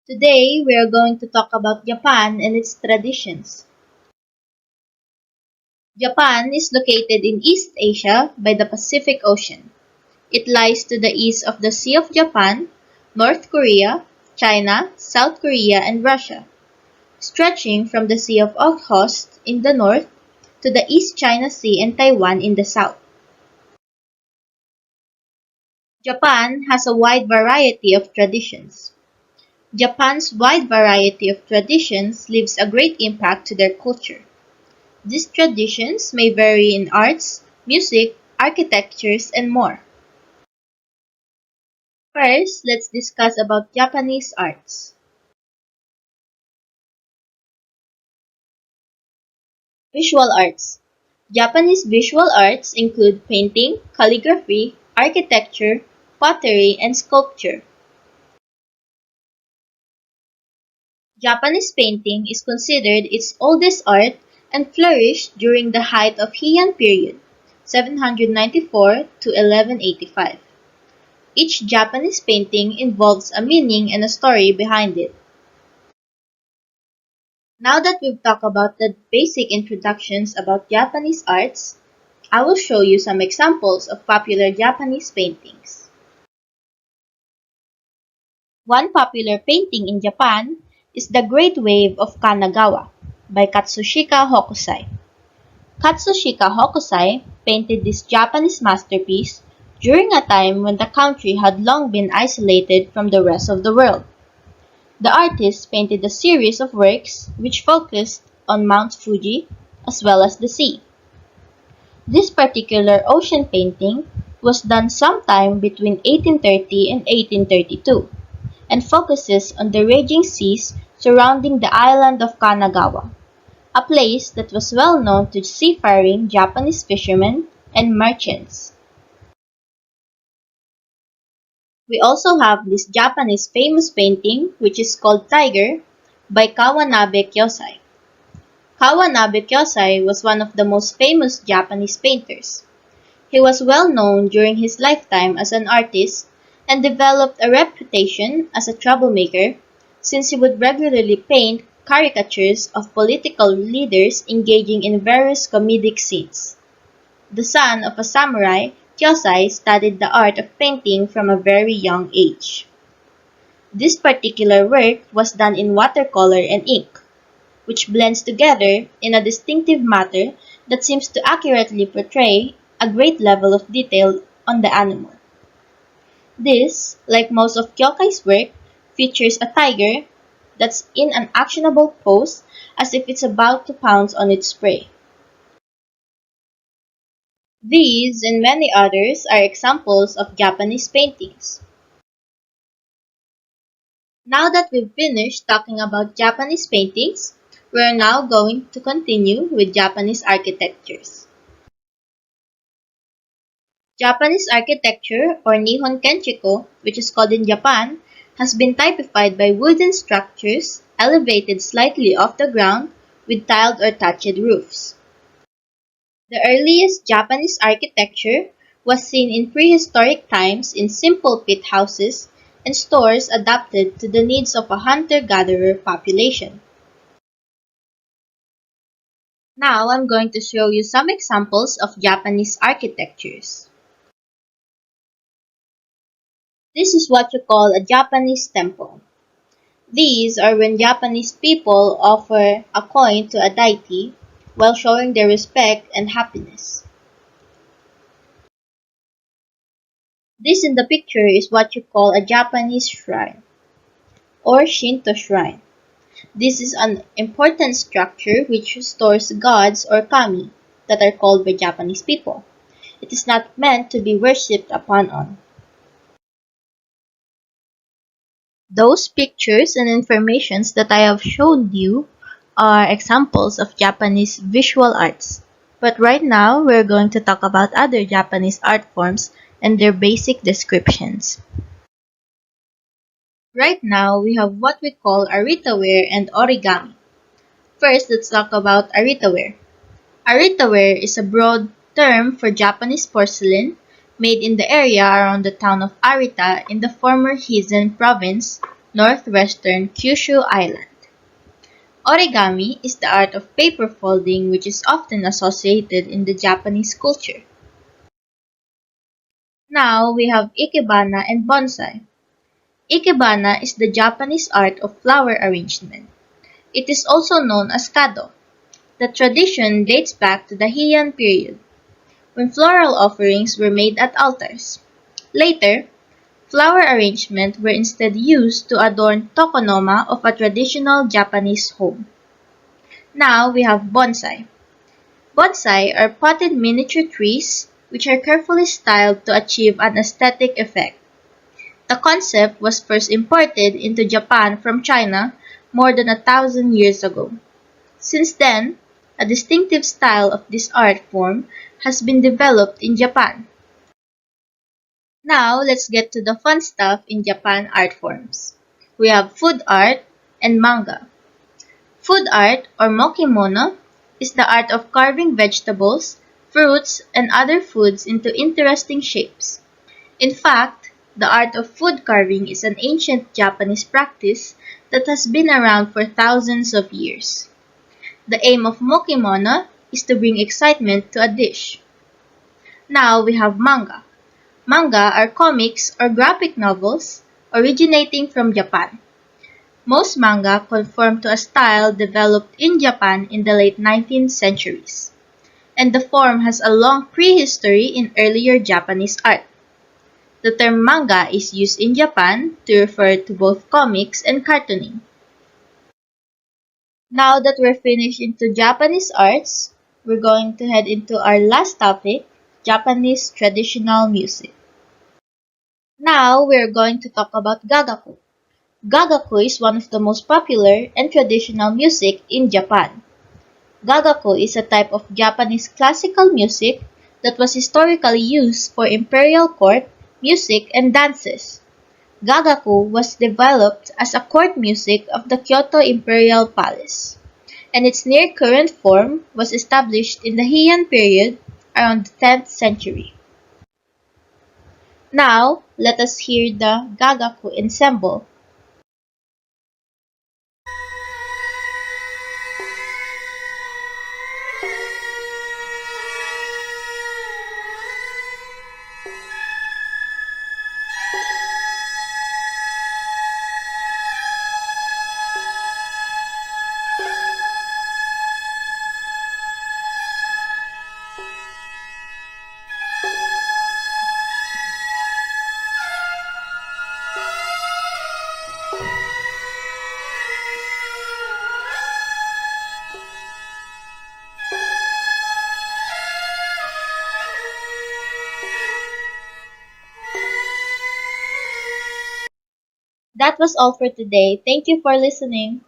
Today, we are going to talk about Japan and its traditions. Japan is located in East Asia by the Pacific Ocean. It lies to the east of the Sea of Japan, North Korea, China, South Korea, and Russia, stretching from the Sea of Okhotsk in the north to the East China Sea and Taiwan in the south. Japan has a wide variety of traditions. Japan's wide variety of traditions leaves a great impact to their culture. These traditions may vary in arts, music, architectures, and more. First, let's discuss about Japanese arts. Visual arts. Japanese visual arts include painting, calligraphy, architecture, pottery, and sculpture. Japanese painting is considered its oldest art and flourished during the height of Heian period, 794 to 1185. Each Japanese painting involves a meaning and a story behind it. Now that we've talked about the basic introductions about Japanese arts, I will show you some examples of popular Japanese paintings. One popular painting in Japan is The Great Wave of Kanagawa by Katsushika Hokusai. Katsushika Hokusai painted this Japanese masterpiece during a time when the country had long been isolated from the rest of the world. The artist painted a series of works which focused on Mount Fuji as well as the sea. This particular ocean painting was done sometime between 1830 and 1832 and focuses on the raging seas surrounding the island of Kanagawa, a place that was well known to seafaring Japanese fishermen and merchants. We also have this Japanese famous painting which is called Tiger by Kawanabe Kyosai. Kawanabe Kyosai was one of the most famous Japanese painters. He was well known during his lifetime as an artist and developed a reputation as a troublemaker since he would regularly paint caricatures of political leaders engaging in various comedic scenes. The son of a samurai, Kyosai studied the art of painting from a very young age. This particular work was done in watercolor and ink, which blends together in a distinctive manner that seems to accurately portray a great level of detail on the animal. This, like most of Kyokai's work, features a tiger that's in an actionable pose as if it's about to pounce on its prey. These and many others are examples of Japanese paintings. Now that we've finished talking about Japanese paintings, we are now going to continue with Japanese architectures. Japanese architecture, or Nihon Kenchiko, which is called in Japan, has been typified by wooden structures elevated slightly off the ground with tiled or thatched roofs. The earliest Japanese architecture was seen in prehistoric times in simple pit houses and stores adapted to the needs of a hunter-gatherer population. Now I'm going to show you some examples of Japanese architectures. This is what you call a Japanese temple. These are when Japanese people offer a coin to a deity while showing their respect and happiness. This in the picture is what you call a Japanese shrine or Shinto shrine. This is an important structure which stores gods or kami that are called by Japanese people. It is not meant to be worshipped upon. Those pictures and informations that I have shown you are examples of Japanese visual arts. But right now, we're going to talk about other Japanese art forms and their basic descriptions. Right now, we have what we call aritaware and origami. First, let's talk about aritaware. Aritaware is a broad term for Japanese porcelain made in the area around the town of Arita in the former Hizen province northwestern Kyushu Island. Origami is the art of paper folding which is often associated in the Japanese culture. Now we have ikebana and bonsai. Ikebana is the Japanese art of flower arrangement. It is also known as kado. The tradition dates back to the Heian period, when floral offerings were made at altars. Later, flower arrangement were instead used to adorn tokonoma of a traditional Japanese home. Now we have bonsai. Bonsai are potted miniature trees which are carefully styled to achieve an aesthetic effect. The concept was first imported into Japan from China more than 1,000 years ago. Since then, a distinctive style of this art form has been developed in Japan. Now, let's get to the fun stuff in Japan art forms. We have food art and manga. Food art, or mokimono, is the art of carving vegetables, fruits, and other foods into interesting shapes. In fact, the art of food carving is an ancient Japanese practice that has been around for thousands of years. The aim of mokimono is to bring excitement to a dish. Now we have manga. Manga are comics or graphic novels originating from Japan. Most manga conform to a style developed in Japan in the late 19th centuries, and the form has a long prehistory in earlier Japanese art. The term manga is used in Japan to refer to both comics and cartooning. Now that we're finished into Japanese arts, we're going to head into our last topic, Japanese traditional music. Now we're going to talk about gagaku. Gagaku is one of the most popular and traditional music in Japan. Gagaku is a type of Japanese classical music that was historically used for imperial court music and dances. Gagaku was developed as a court music of the Kyoto Imperial Palace, and its near current form was established in the Heian period around the 10th century. Now, let us hear the Gagaku ensemble. That was all for today. Thank you for listening.